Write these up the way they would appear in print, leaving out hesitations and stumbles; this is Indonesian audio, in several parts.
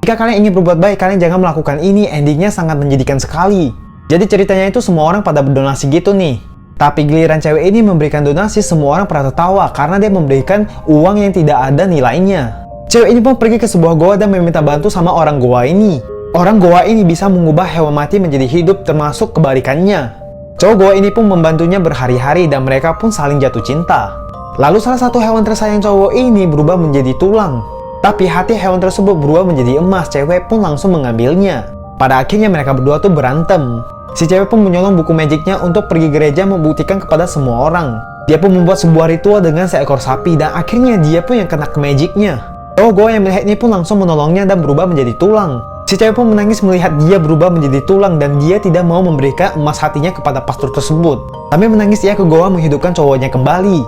Jika kalian ingin berbuat baik, kalian jangan melakukan ini, endingnya sangat menjadikan sekali. Jadi ceritanya itu semua orang pada berdonasi gitu nih. Tapi giliran cewek ini memberikan donasi, semua orang pada tertawa karena dia memberikan uang yang tidak ada nilainya. Cewek ini pun pergi ke sebuah goa dan meminta bantu sama orang goa ini. Orang goa ini bisa mengubah hewan mati menjadi hidup, termasuk kebalikannya. Cowok goa ini pun membantunya berhari-hari dan mereka pun saling jatuh cinta. Lalu salah satu hewan tersayang cowok ini berubah menjadi tulang. Tapi hati hewan tersebut berubah menjadi emas, cewek pun langsung mengambilnya. Pada akhirnya mereka berdua tuh berantem. Si cewek pun menyolong buku magicnya untuk pergi gereja membuktikan kepada semua orang. Dia pun membuat sebuah ritual dengan seekor sapi dan akhirnya dia pun yang kena ke magicnya. Cowok goa yang melihat ini pun langsung menolongnya dan berubah menjadi tulang. Si cewek pun menangis melihat dia berubah menjadi tulang dan dia tidak mau memberikan emas hatinya kepada pastor tersebut. Tapi menangis ia ke goa menghidupkan cowoknya kembali.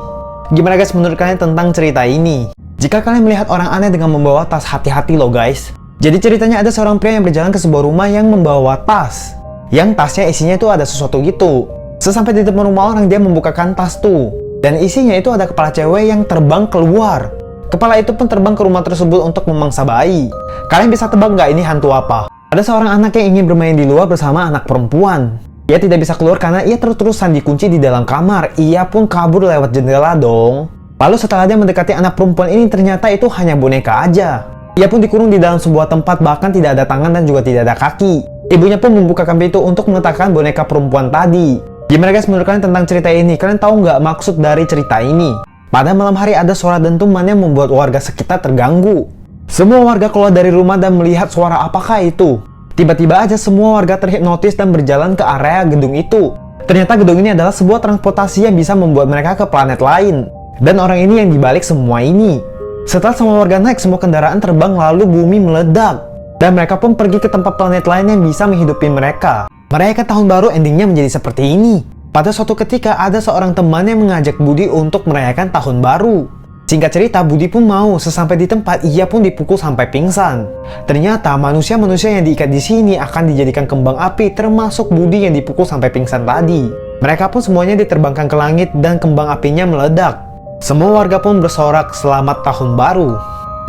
Gimana guys menurut kalian tentang cerita ini? Jika kalian melihat orang aneh dengan membawa tas, hati-hati loh guys. Jadi ceritanya ada seorang pria yang berjalan ke sebuah rumah yang membawa tas. Yang tasnya isinya itu ada sesuatu gitu. Sesampai di depan rumah orang dia membukakan tas tuh. Dan isinya itu ada kepala cewek yang terbang keluar. Kepala itu pun terbang ke rumah tersebut untuk memangsa bayi. Kalian bisa tebak nggak ini hantu apa? Ada seorang anak yang ingin bermain di luar bersama anak perempuan. Ia tidak bisa keluar karena ia terus-terusan dikunci di dalam kamar. Ia pun kabur lewat jendela dong. Lalu setelah dia mendekati anak perempuan ini, ternyata itu hanya boneka aja. Ia pun dikurung di dalam sebuah tempat, bahkan tidak ada tangan dan juga tidak ada kaki. Ibunya pun membukakan pintu untuk meletakkan boneka perempuan tadi. Gimana guys menurut kalian tentang cerita ini? Kalian tahu nggak maksud dari cerita ini? Pada malam hari ada suara dentuman yang membuat warga sekitar terganggu. Semua warga keluar dari rumah dan melihat suara apakah itu. Tiba-tiba aja semua warga terhipnotis dan berjalan ke area gedung itu. Ternyata gedung ini adalah sebuah transportasi yang bisa membuat mereka ke planet lain. Dan orang ini yang dibalik semua ini. Setelah semua warga naik, semua kendaraan terbang lalu bumi meledak. Dan mereka pun pergi ke tempat planet lain yang bisa menghidupi mereka. Merayakan tahun baru endingnya menjadi seperti ini. Pada suatu ketika ada seorang teman yang mengajak Budi untuk merayakan tahun baru. Singkat cerita, Budi pun mau. Sesampai di tempat, ia pun dipukul sampai pingsan. Ternyata manusia-manusia yang diikat di sini akan dijadikan kembang api, termasuk Budi yang dipukul sampai pingsan tadi. Mereka pun semuanya diterbangkan ke langit dan kembang apinya meledak. Semua warga pun bersorak selamat tahun baru.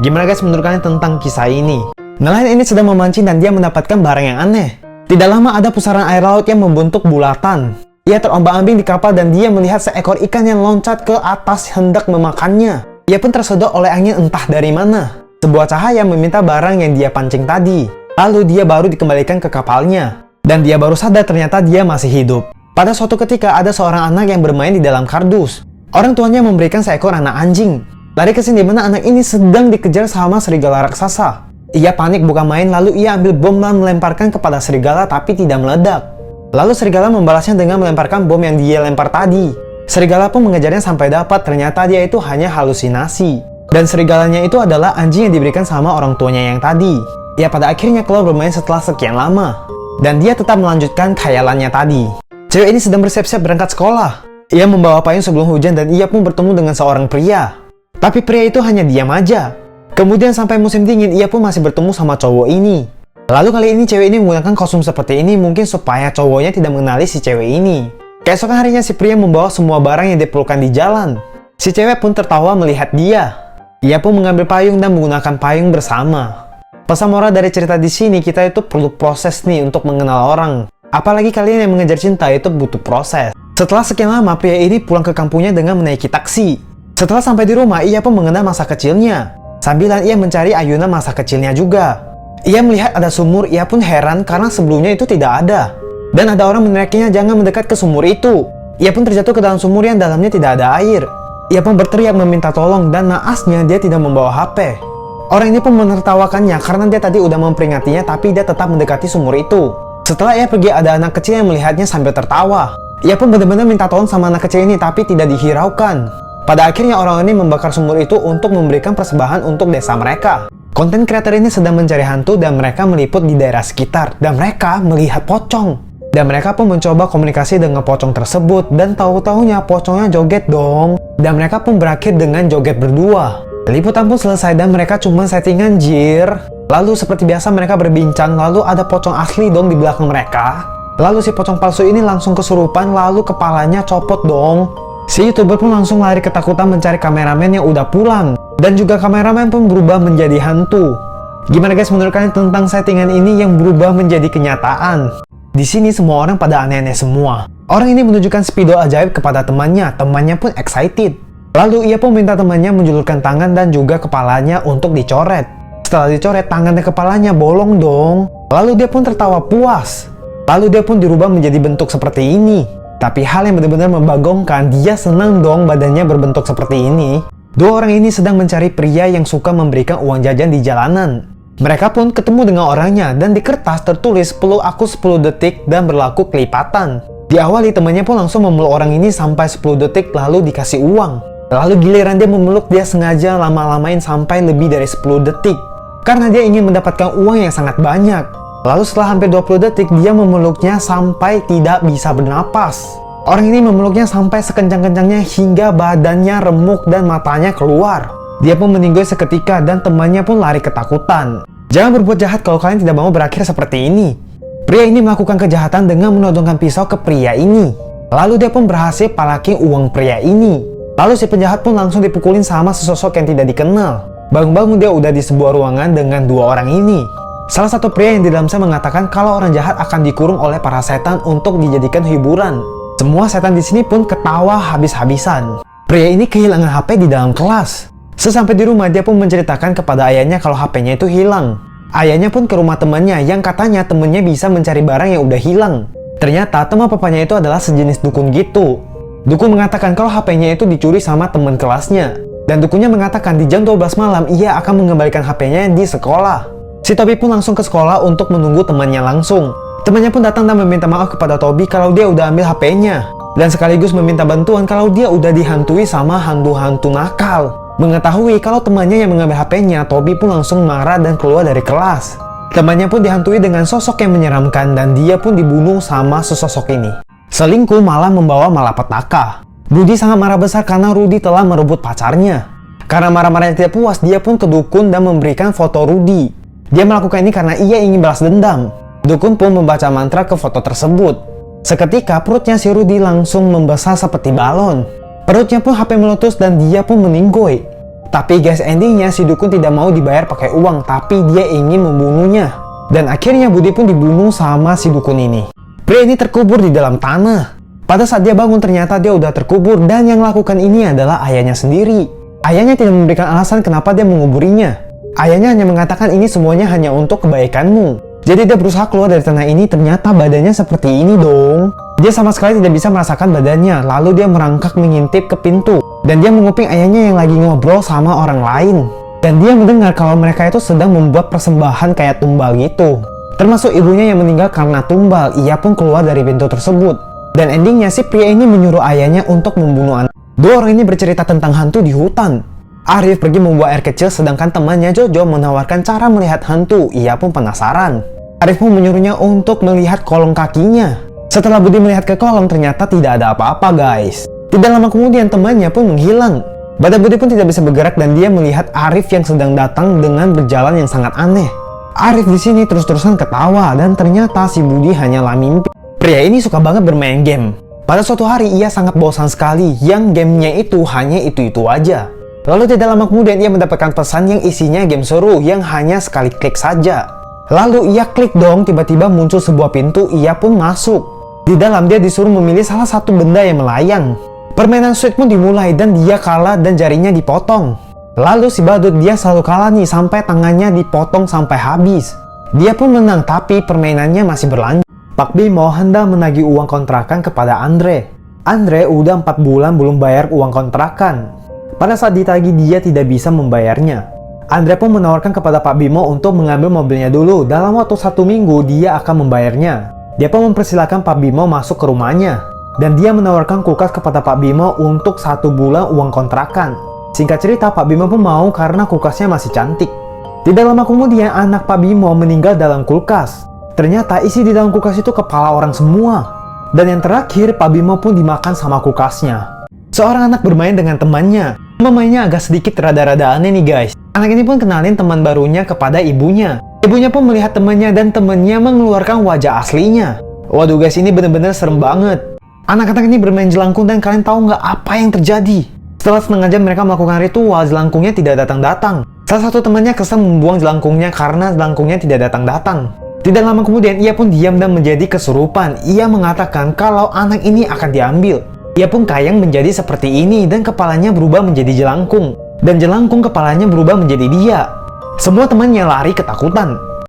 Gimana guys menurut kalian tentang kisah ini? Nelayan ini sedang memancing dan dia mendapatkan barang yang aneh. Tidak lama ada pusaran air laut yang membentuk bulatan. Ia terombang-ambing di kapal dan dia melihat seekor ikan yang loncat ke atas hendak memakannya. Ia pun tersedot oleh angin entah dari mana. Sebuah cahaya meminta barang yang dia pancing tadi. Lalu dia baru dikembalikan ke kapalnya. Dan dia baru sadar ternyata dia masih hidup. Pada suatu ketika ada seorang anak yang bermain di dalam kardus. Orang tuanya memberikan seekor anak anjing. Lari ke sini dimana anak ini sedang dikejar sama serigala raksasa. Ia panik bukan main lalu ia ambil bom dan melemparkan kepada serigala tapi tidak meledak. Lalu serigala membalasnya dengan melemparkan bom yang dia lempar tadi. Serigala pun mengejarnya sampai dapat, ternyata dia itu hanya halusinasi. Dan serigalanya itu adalah anjing yang diberikan sama orang tuanya yang tadi. Ia pada akhirnya keluar bermain setelah sekian lama. Dan dia tetap melanjutkan khayalannya tadi. Cewek ini sedang bersiap-siap berangkat sekolah. Ia membawa payung sebelum hujan dan ia pun bertemu dengan seorang pria. Tapi pria itu hanya diam aja. Kemudian sampai musim dingin ia pun masih bertemu sama cowok ini. Lalu kali ini cewek ini menggunakan kostum seperti ini mungkin supaya cowoknya tidak mengenali si cewek ini. Keesokan harinya si pria membawa semua barang yang diperlukan di jalan. Si cewek pun tertawa melihat dia. Ia pun mengambil payung dan menggunakan payung bersama. Pesan moral dari cerita di sini kita itu perlu proses nih untuk mengenal orang. Apalagi kalian yang mengejar cinta itu butuh proses. Setelah sekian lama, pria ini pulang ke kampungnya dengan menaiki taksi. Setelah sampai di rumah, ia pun mengenal masa kecilnya. Sambilan ia mencari ayunan masa kecilnya juga. Ia melihat ada sumur, ia pun heran karena sebelumnya itu tidak ada. Dan ada orang meneriakinya jangan mendekat ke sumur itu. Ia pun terjatuh ke dalam sumur yang dalamnya tidak ada air. Ia pun berteriak meminta tolong dan naasnya dia tidak membawa HP. Orang ini pun menertawakannya karena dia tadi udah memperingatinya tapi dia tetap mendekati sumur itu. Setelah ia pergi ada anak kecil yang melihatnya sambil tertawa. Ia pun benar-benar minta tolong sama anak kecil ini tapi tidak dihiraukan. Pada akhirnya orang ini membakar sumur itu untuk memberikan persembahan untuk desa mereka. Konten kreator ini sedang mencari hantu dan mereka meliput di daerah sekitar dan mereka melihat pocong. Dan mereka pun mencoba komunikasi dengan pocong tersebut dan tahu-tahunya pocongnya joget dong. Dan mereka pun berakhir dengan joget berdua. Liputan pun selesai dan mereka cuma settingan jir. Lalu seperti biasa mereka berbincang lalu ada pocong asli dong di belakang mereka. Lalu si pocong palsu ini langsung kesurupan lalu kepalanya copot dong. Si YouTuber pun langsung lari ketakutan mencari kameramen yang udah pulang. Dan juga kameramen pun berubah menjadi hantu. Gimana guys menurut kalian tentang settingan ini yang berubah menjadi kenyataan? Di sini semua orang pada aneh-aneh semua. Orang ini menunjukkan spidol ajaib kepada temannya pun excited. Lalu ia pun minta temannya menjulurkan tangan dan juga kepalanya untuk dicoret. Setelah dicoret, tangan dan kepalanya bolong dong. Lalu dia pun tertawa puas. Lalu dia pun dirubah menjadi bentuk seperti ini. Tapi hal yang benar-benar membagongkan, dia senang dong badannya berbentuk seperti ini. Dua orang ini sedang mencari pria yang suka memberikan uang jajan di jalanan. Mereka pun ketemu dengan orangnya dan di kertas tertulis peluk aku 10 detik dan berlaku kelipatan. Diawali temannya pun langsung memeluk orang ini sampai 10 detik lalu dikasih uang. Lalu giliran dia memeluk, dia sengaja lama-lamain sampai lebih dari 10 detik. Karena dia ingin mendapatkan uang yang sangat banyak. Lalu setelah hampir 20 detik, dia memeluknya sampai tidak bisa bernapas. Orang ini memeluknya sampai sekencang-kencangnya hingga badannya remuk dan matanya keluar. Dia pun meninggoy seketika dan temannya pun lari ketakutan. Jangan berbuat jahat kalau kalian tidak mau berakhir seperti ini. Pria ini melakukan kejahatan dengan menodongkan pisau ke pria ini. Lalu dia pun berhasil palakin uang pria ini. Lalu si penjahat pun langsung dipukulin sama sesosok yang tidak dikenal. Bangun-bangun dia udah di sebuah ruangan dengan dua orang ini. Salah satu pria yang di dalam sel mengatakan kalau orang jahat akan dikurung oleh para setan untuk dijadikan hiburan. Semua setan di sini pun ketawa habis-habisan. Pria ini kehilangan HP di dalam kelas. Sesampai di rumah dia pun menceritakan kepada ayahnya kalau HP-nya itu hilang. Ayahnya pun ke rumah temannya yang katanya temannya bisa mencari barang yang udah hilang. Ternyata teman papanya itu adalah sejenis dukun gitu. Dukun mengatakan kalau HP-nya itu dicuri sama teman kelasnya. Dan dukunnya mengatakan di jam 12 malam ia akan mengembalikan HP-nya di sekolah. Si Tobi pun langsung ke sekolah untuk menunggu temannya langsung. Temannya pun datang dan meminta maaf kepada Tobi kalau dia udah ambil HP-nya. Dan sekaligus meminta bantuan kalau dia udah dihantui sama hantu-hantu nakal. Mengetahui kalau temannya yang mengambil HP-nya, Tobi pun langsung marah dan keluar dari kelas. Temannya pun dihantui dengan sosok yang menyeramkan dan dia pun dibunuh sama sesosok ini. Selingkuh malah membawa malapetaka. Rudy sangat marah besar karena Rudy telah merebut pacarnya. Karena marah-marahnya tidak puas, dia pun ke dukun dan memberikan foto Rudy. Dia melakukan ini karena ia ingin balas dendam. Dukun pun membaca mantra ke foto tersebut. Seketika perutnya si Rudy langsung membesar seperti balon. Perutnya pun hampir meletus dan dia pun meninggoy. Tapi guys, endingnya si dukun tidak mau dibayar pakai uang, tapi dia ingin membunuhnya. Dan akhirnya Budi pun dibunuh sama si dukun ini. Pria ini terkubur di dalam tanah. Pada saat dia bangun ternyata dia udah terkubur dan yang melakukan ini adalah ayahnya sendiri. Ayahnya tidak memberikan alasan kenapa dia menguburinya. Ayahnya hanya mengatakan ini semuanya hanya untuk kebaikanmu. Jadi dia berusaha keluar dari tanah ini, ternyata badannya seperti ini dong. Dia sama sekali tidak bisa merasakan badannya, lalu dia merangkak mengintip ke pintu. Dan dia menguping ayahnya yang lagi ngobrol sama orang lain. Dan dia mendengar kalau mereka itu sedang membuat persembahan kayak tumbal gitu. Termasuk ibunya yang meninggal karena tumbal, ia pun keluar dari pintu tersebut. Dan endingnya si pria ini menyuruh ayahnya untuk membunuh anak. Dua orang ini bercerita tentang hantu di hutan. Arif pergi membawa air kecil sedangkan temannya Jojo menawarkan cara melihat hantu, ia pun penasaran. Arif pun menyuruhnya untuk melihat kolong kakinya. Setelah Budi melihat ke kolong ternyata tidak ada apa-apa guys. Tidak lama kemudian temannya pun menghilang. Badan Budi pun tidak bisa bergerak dan dia melihat Arif yang sedang datang dengan berjalan yang sangat aneh. Arif di sini terus-terusan ketawa dan ternyata si Budi hanyalah mimpi. Pria ini suka banget bermain game. Pada suatu hari ia sangat bosan sekali yang gamenya itu hanya itu-itu aja. Lalu tidak lama kemudian ia mendapatkan pesan yang isinya game seru yang hanya sekali klik saja. Lalu ia klik dong, tiba-tiba muncul sebuah pintu, ia pun masuk. Di dalam dia disuruh memilih salah satu benda yang melayang. Permainan sweet pun dimulai dan dia kalah dan jarinya dipotong. Lalu si badut dia selalu kalah nih sampai tangannya dipotong sampai habis. Dia pun menang tapi permainannya masih berlanjut. Pak Bimo hendak menagih uang kontrakan kepada Andre. Andre udah 4 bulan belum bayar uang kontrakan. Pada saat ditagih dia tidak bisa membayarnya. Andre pun menawarkan kepada Pak Bimo untuk mengambil mobilnya dulu. Dalam waktu 1 minggu dia akan membayarnya. Dia pun mempersilahkan Pak Bimo masuk ke rumahnya. Dan dia menawarkan kulkas kepada Pak Bimo untuk 1 bulan uang kontrakan. Singkat cerita Pak Bimo pun mau karena kulkasnya masih cantik. Tidak lama kemudian anak Pak Bimo meninggal dalam kulkas. Ternyata isi di dalam kulkas itu kepala orang semua. Dan yang terakhir Pak Bimo pun dimakan sama kulkasnya. Seorang anak bermain dengan temannya. Mainnya agak sedikit rada-rada aneh nih guys. Anak ini pun kenalin teman barunya kepada ibunya. Ibunya pun melihat temannya dan temannya mengeluarkan wajah aslinya. Waduh guys, ini bener-bener serem banget. Anak-anak ini bermain jelangkung dan kalian tahu nggak apa yang terjadi? Setelah setengah jam mereka melakukan ritual, jelangkungnya tidak datang-datang. Salah satu temannya kesal membuang jelangkungnya karena jelangkungnya tidak datang-datang. Tidak lama kemudian ia pun diam dan menjadi kesurupan. Ia mengatakan kalau anak ini akan diambil. Ia pun kayang menjadi seperti ini dan kepalanya berubah menjadi jelangkung. Dan jelangkung kepalanya berubah menjadi dia. Semua temannya lari ketakutan.